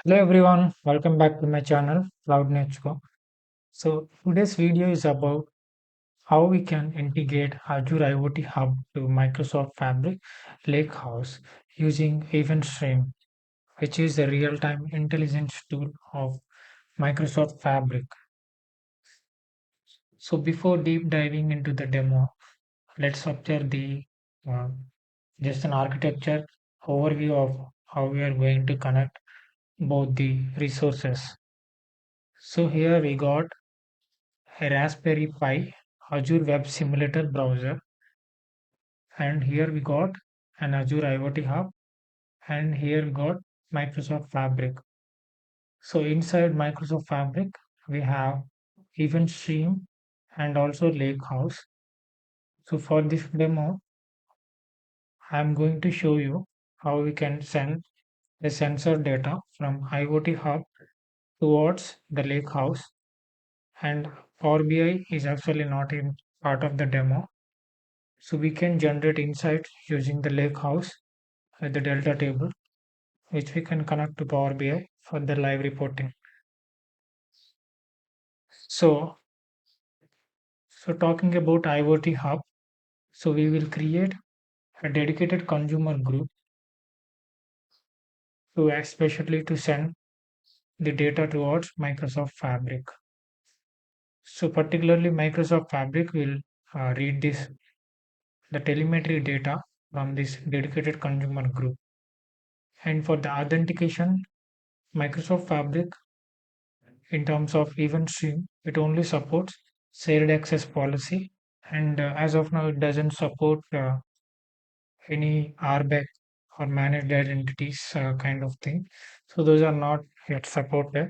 Hello everyone, welcome back to my channel Cloud Nerchuko. So today's video is about how we can integrate Azure IoT Hub to Microsoft Fabric Lakehouse using Eventstream, which is the real-time intelligence tool of Microsoft Fabric. So before deep diving into the demo, let's observe the uh, just an architecture overview of how we are going to connect both the resources. So here we got a Raspberry Pi, Azure Web Simulator browser, and here we got an Azure IoT Hub, and here we got Microsoft Fabric. So inside Microsoft Fabric, we have Event Stream and also Lakehouse. So for this demo, I'm going to show you how we can send the sensor data from IoT Hub towards the Lakehouse, and Power BI is actually not in part of the demo. So we can generate insights using the Lakehouse at the Delta table, which we can connect to Power BI for the live reporting. So, so talking about IoT Hub, so we will create a dedicated consumer group to especially to send the data towards Microsoft Fabric. So particularly Microsoft Fabric will read the telemetry data from this dedicated consumer group. And for the authentication, Microsoft Fabric in terms of event stream, it only supports shared access policy, and as of now, it doesn't support any RBAC or managed identities kind of thing. So those are not yet supported.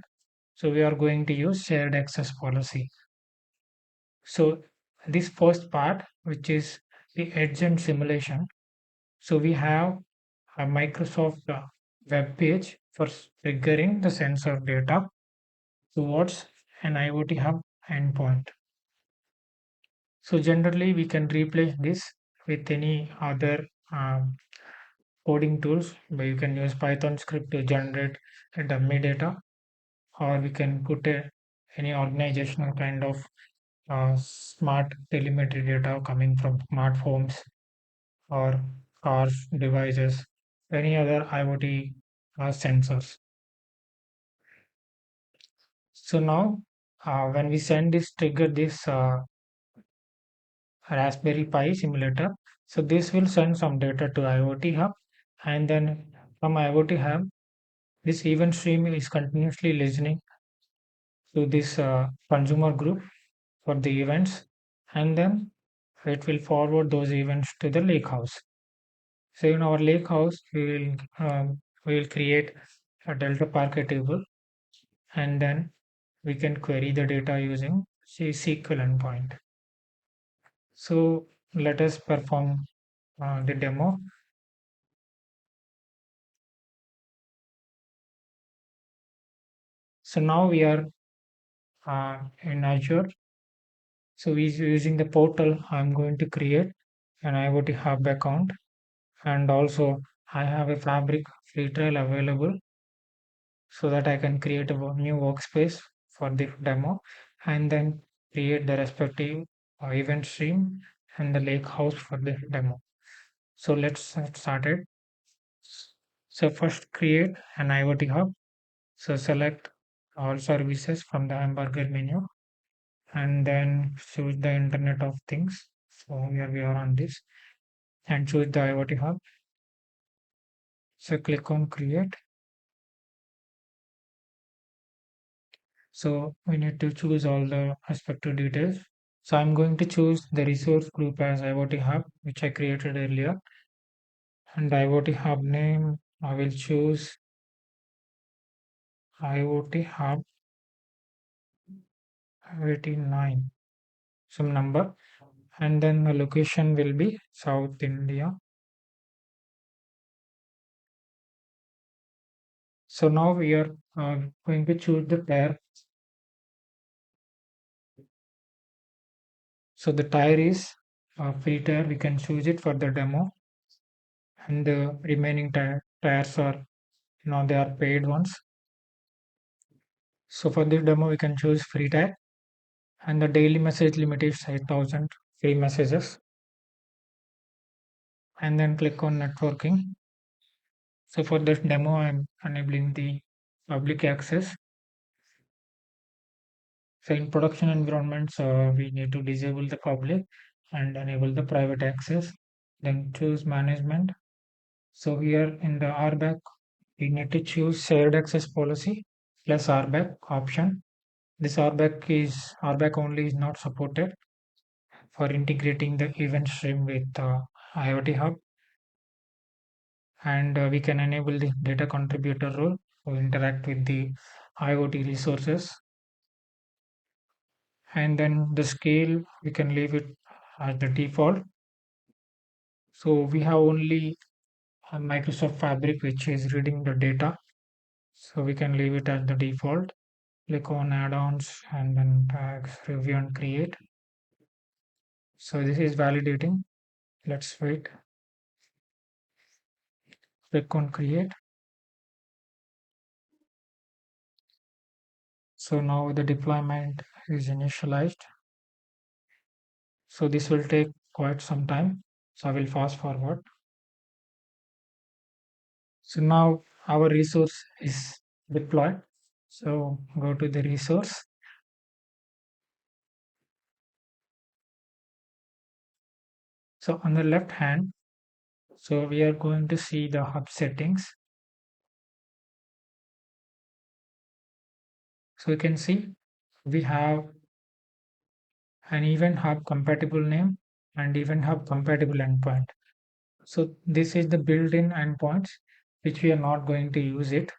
So we are going to use shared access policy. So this first part, which is the edge and simulation. So we have a Microsoft web page for triggering the sensor data towards an IoT hub endpoint. So generally, we can replace this with any other coding tools, where you can use Python script to generate a dummy data, or we can put any organizational kind of smart telemetry data coming from smart homes or cars, devices, any other IoT sensors. So now, when we send this trigger this Raspberry Pi simulator. So this will send some data to IoT Hub, and then from IoT Hub, this event stream is continuously listening to this consumer group for the events, and then it will forward those events to the lakehouse. So in our lakehouse, we will create a Delta Parquet table, and then we can query the data using SQL endpoint. So let us perform the demo. So now we are in Azure. So we using the portal. I'm going to create an IoT Hub account, and also I have a Fabric free trial available so that I can create a new workspace for the demo, and then create the respective event stream and the lake house for the demo. So let's get started. So first create an IoT Hub. So select all services from the hamburger menu, and then choose the Internet of Things. So here we are on this, and choose the IoT Hub. So click on Create. So we need to choose all the respective details. So I'm going to choose the resource group as IoT Hub, which I created earlier, and IoT Hub name I will choose IoT Hub 89, some number, and then the location will be South India. So now we are going to choose the pair. So the tire is free tire. We can choose it for the demo, and the remaining tires are they are paid ones. So for this demo, we can choose free type, and the daily message limit is 8,000 free messages, and then click on networking. So for this demo, I'm enabling the public access. So in production environments, we need to disable the public and enable the private access. Then choose management. So here in the RBAC, we need to choose shared access policy plus RBAC option. This RBAC only is not supported for integrating the event stream with IoT Hub, and we can enable the data contributor role to interact with the IoT resources, and then the scale we can leave it as the default. So we have only a Microsoft Fabric which is reading the data, so we can leave it as the default. Click on add-ons and then tags, review and create. So this is validating. Let's wait. Click on create. So now the deployment is initialized. So this will take quite some time. So I will fast forward. So now our resource is deployed. So go to the resource. So on the left hand, so we are going to see the hub settings. So you can see we have an event hub compatible name and event hub compatible endpoint. So this is the built-in endpoints which we are not going to use it,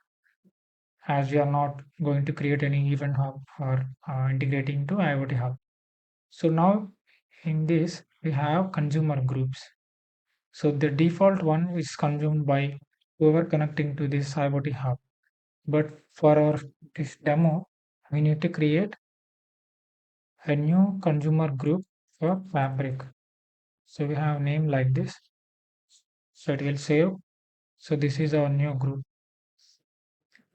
as we are not going to create any event hub or integrating to IoT hub. So now in this we have consumer groups. So the default one is consumed by whoever connecting to this IoT hub. But for our this demo, we need to create a new consumer group for Fabric. So we have name like this. So it will save. So this is our new group.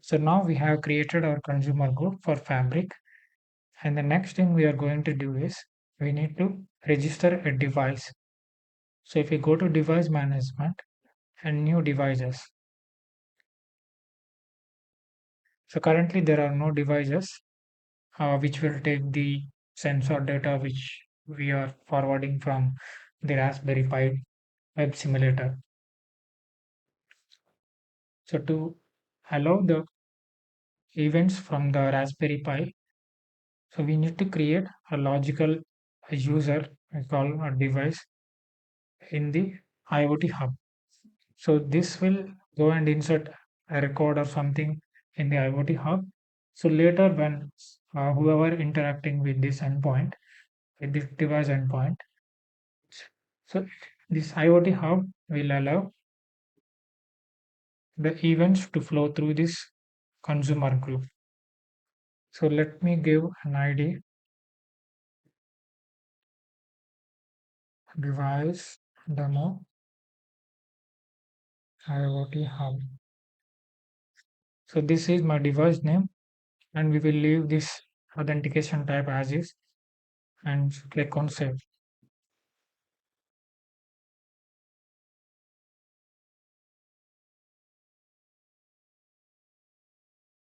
So now we have created our consumer group for Fabric. And the next thing we are going to do is we need to register a device. So if we go to device management and new devices. So currently there are no devices which will take the sensor data which we are forwarding from the Raspberry Pi web simulator. So to allow the events from the Raspberry Pi, so we need to create a logical user, we call a device in the IoT hub. So this will go and insert a record or something in the IoT hub. So later when whoever interacting with this endpoint, with this device endpoint, so this IoT hub will allow the events to flow through this consumer group. So let me give an ID, device demo IoT hub. So this is my device name, and we will leave this authentication type as is and click on save.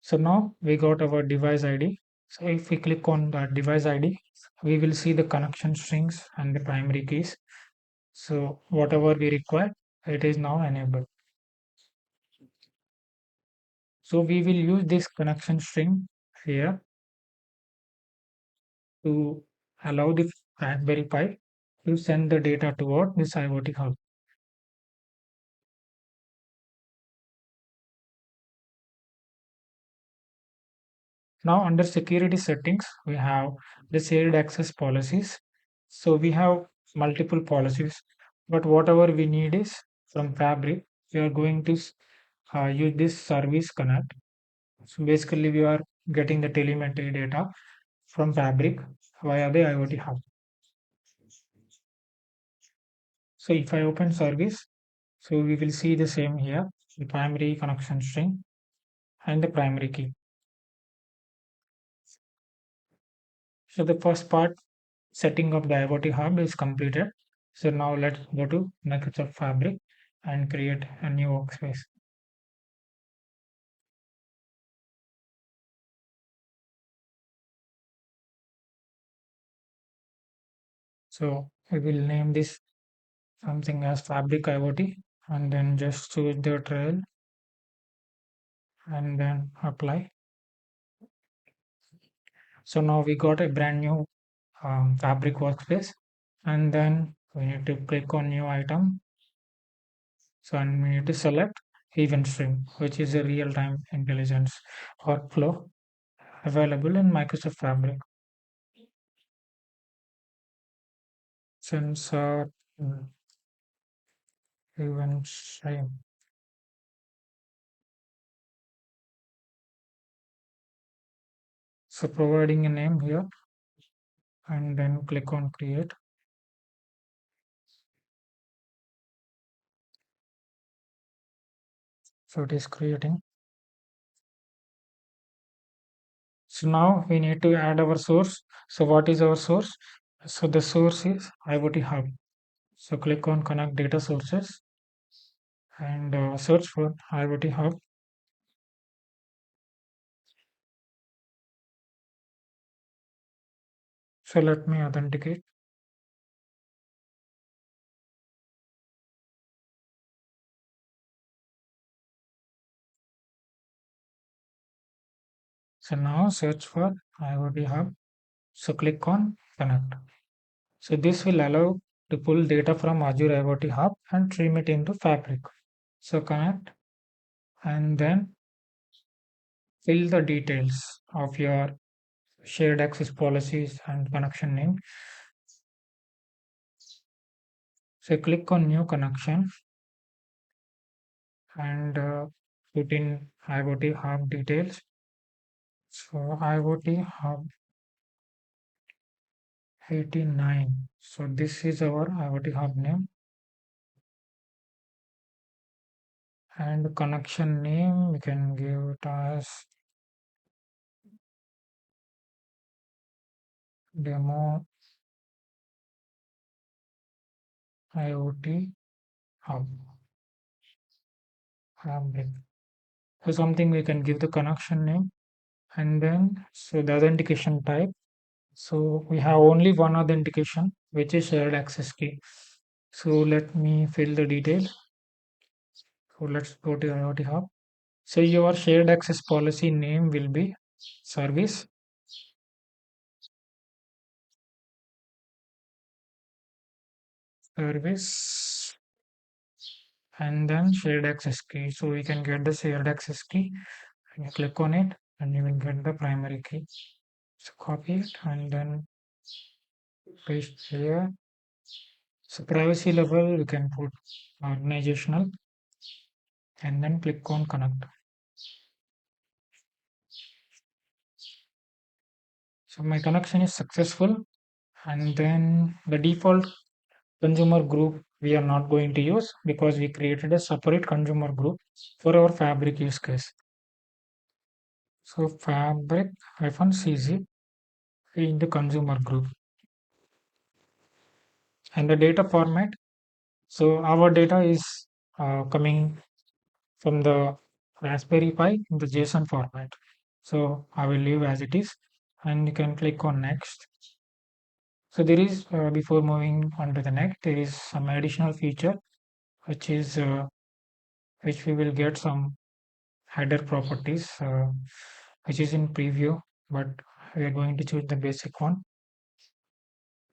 So now we got our device ID. So if we click on that device ID, we will see the connection strings and the primary keys. So whatever we require, it is now enabled. So we will use this connection string here to allow the Raspberry Pi to send the data toward this IoT hub. Now under security settings, we have the shared access policies. So we have multiple policies, but whatever we need is from Fabric, we are going to use this service connect. So basically we are getting the telemetry data from Fabric via the IoT hub. So if I open service, so we will see the same here, the primary connection string and the primary key. So the first part, setting up the IoT Hub, is completed. So now let's go to Microsoft Fabric and create a new workspace. So we will name this something as Fabric IoT and then just choose the trail and then apply. So now we got a brand new Fabric workspace, and then we need to click on new item. So and we need to select event stream, which is a real-time intelligence workflow available in Microsoft Fabric. Sensor event stream. So providing a name here and then click on create. So it is creating. So now we need to add our source. So what is our source? So the source is IoT Hub. So click on connect data sources and search for IoT Hub. So let me authenticate. So now search for IoT Hub. So click on connect. So this will allow to pull data from Azure IoT Hub and stream it into Fabric. So connect and then fill the details of your shared access policies and connection name. So click on new connection and put in IoT Hub details. So IoT Hub 89. So this is our IoT Hub name and connection name we can give it as demo IoT Hub Fabric. So something we can give the connection name and then so the authentication type. So we have only one authentication which is shared access key. So let me fill the details. So let's go to IoT Hub. So your shared access policy name will be service service and then shared access key. So we can get the shared access key and you click on it and you will get the primary key. So copy it and then paste here. So privacy level we can put organizational and then click on connect. So my connection is successful and then the default consumer group we are not going to use because we created a separate consumer group for our Fabric use case. So Fabric-CZ in the consumer group and the data format. So our data is coming from the Raspberry Pi in the JSON format. So I will leave as it is and you can click on next. So there is before moving on to the next, there is some additional feature which is which we will get some header properties which is in preview, but we are going to choose the basic one.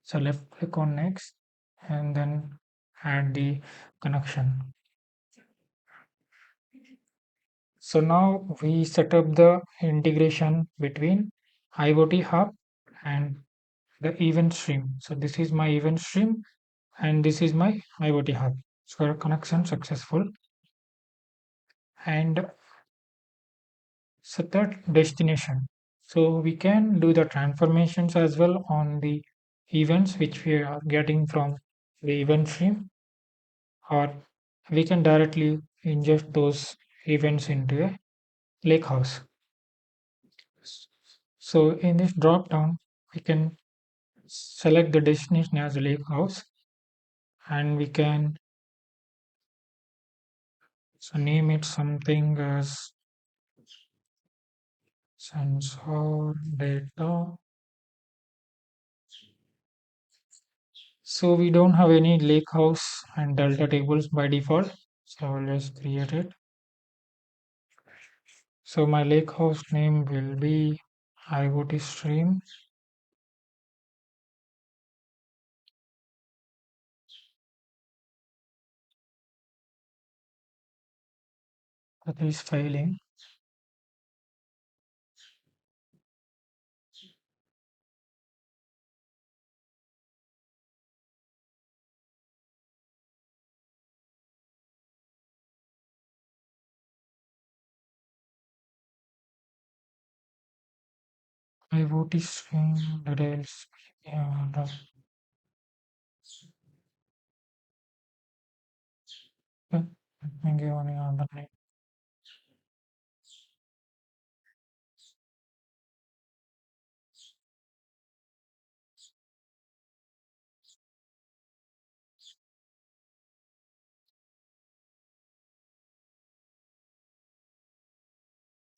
So left click on next and then add the connection. So now we set up the integration between IoT Hub and the event stream. So this is my event stream and this is my IoT Hub. So connection successful and set that destination. So we can do the transformations as well on the events which we are getting from the event stream, or we can directly ingest those events into a lakehouse. So in this drop down, we can select the destination as lake house, and we can name it something as sensor data. So we don't have any lake house and delta tables by default, so I will just create it. So my lake house name will be IoT stream. That is failing. IoT stream details. Yeah, let me give any other name.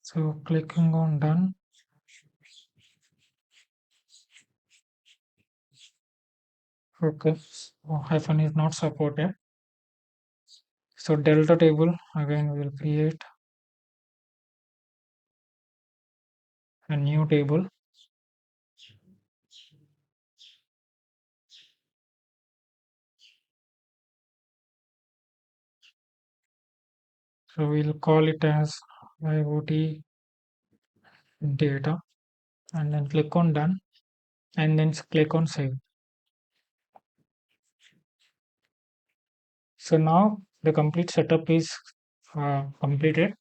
So clicking on done. Okay, so hyphen is not supported. So delta table again we will create a new table. So we'll call it as IoT data, and then click on done, and then click on save. So now the complete setup is completed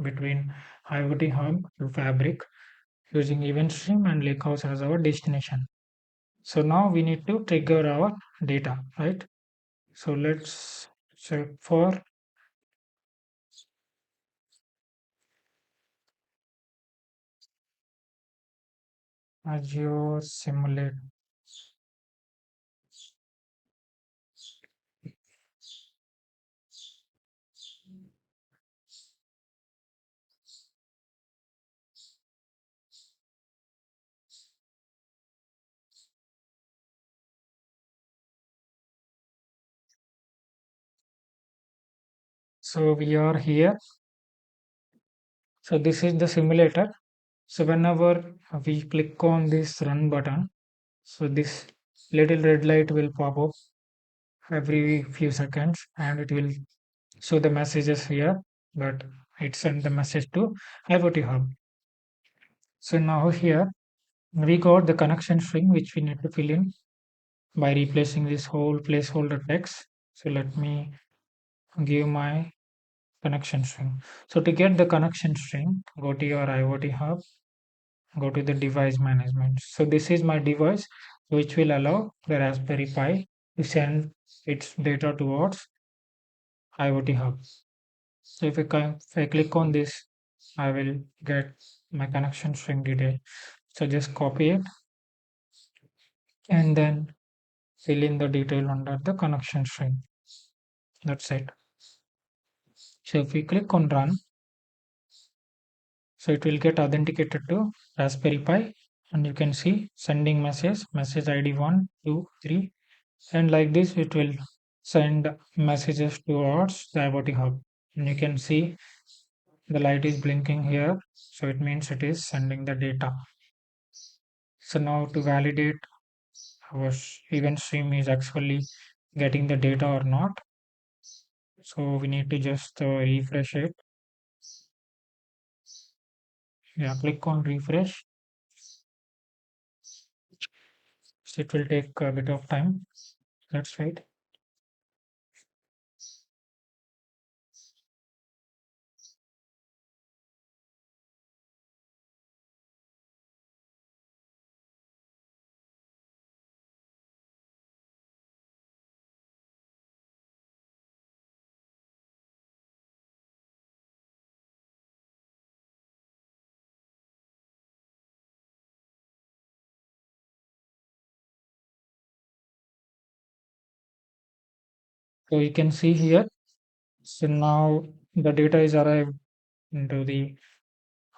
between IoT Hub to Fabric using Eventstream and Lakehouse as our destination. So now we need to trigger our data, right? So let's check for Azure Simulate. So we are here. So this is the simulator. So whenever we click on this run button, so this little red light will pop up every few seconds, and it will show the messages here, but it sent the message to IoT Hub. So now here we got the connection string which we need to fill in by replacing this whole placeholder text. So let me give my connection string. So to get the connection string, go to your IoT Hub, go to the device management. So this is my device which will allow the Raspberry Pi to send its data towards IoT Hub. So if I click on this, I will get my connection string detail. So just copy it and then fill in the detail under the connection string. That's it. So if we click on run, so it will get authenticated to Raspberry Pi, and you can see sending message ID 1, 2, 3, and like this it will send messages towards the IoT Hub. And you can see the light is blinking here, so it means it is sending the data. So now to validate our event stream is actually getting the data or not, so we need to just refresh it. Yeah, click on refresh. So it will take a bit of time. That's right. So you can see here. So now the data is arrived into the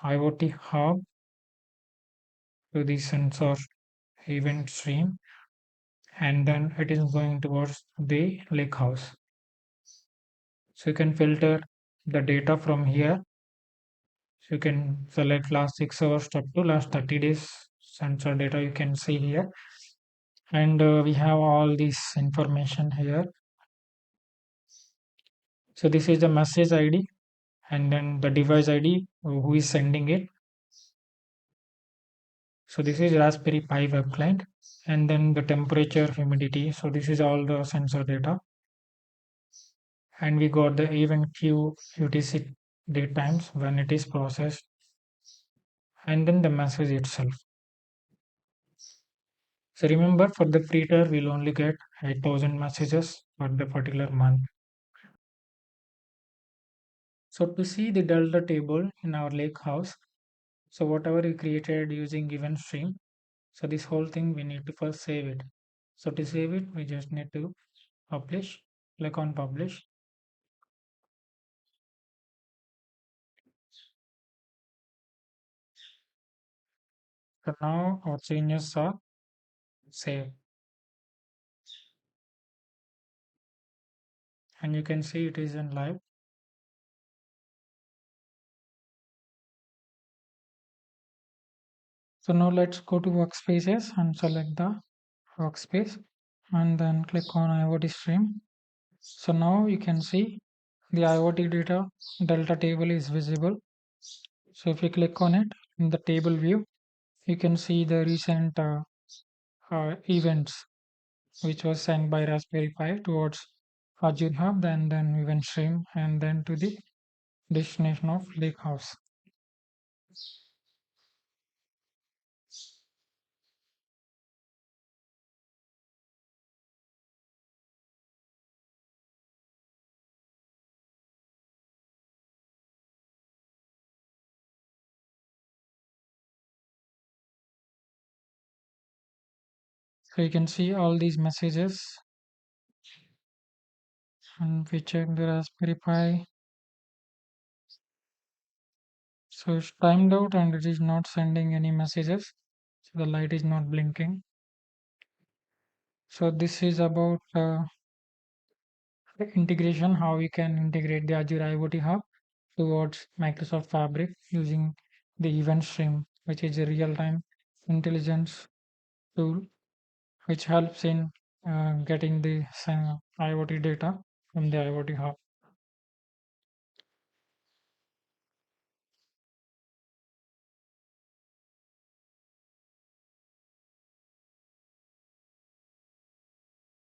IoT hub to the sensor event stream, and then it is going towards the lake house. So you can filter the data from here. So you can select last 6 hours up to last 30 days sensor data you can see here. And we have all this information here. So this is the message ID and then the device ID who is sending it. So this is Raspberry Pi web client, and then the temperature, humidity. So this is all the sensor data, and we got the event queue UTC date times when it is processed, and then the message itself. So remember, for the free tier, we'll only get 8,000 messages for the particular month. So to see the Delta table in our lake house, so whatever we created using event stream, so this whole thing we need to first save it. So to save it, we just need to publish, click on publish. So now our changes are saved, and you can see it is in live. So now let's go to workspaces and select the workspace and then click on IoT stream. So now you can see the IoT data delta table is visible. So if you click on it in the table view, you can see the recent events which was sent by Raspberry Pi towards Azure Hub, then event stream, and then to the destination of Lakehouse. So you can see all these messages, and we check the Raspberry Pi. So it's timed out and it is not sending any messages. So the light is not blinking. So this is about the integration, how we can integrate the Azure IoT Hub towards Microsoft Fabric using the event stream, which is a real-time intelligence tool which helps in getting the IoT data from the IoT Hub.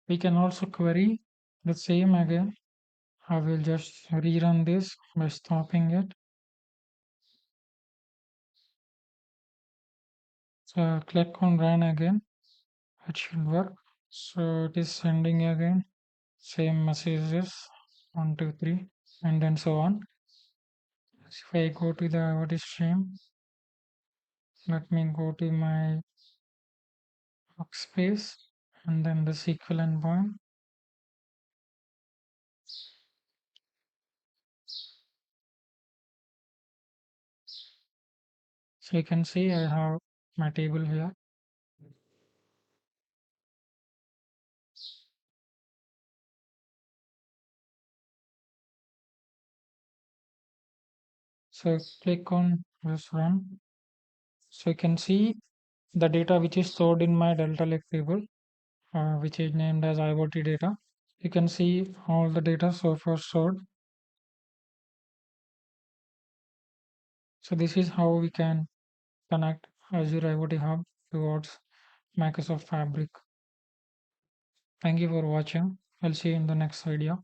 We can also query the same again. I will just rerun this by stopping it. So click on run again. It should work. So it is sending again same messages 1, 2, 3, and then so on. So if I go to the IoT stream, let me go to my workspace and then the SQL endpoint. So you can see I have my table here. So click on this run. So you can see the data which is stored in my Delta Lake table, which is named as IoT data. You can see all the data so far stored. So this is how we can connect Azure IoT Hub towards Microsoft Fabric. Thank you for watching. I'll see you in the next video.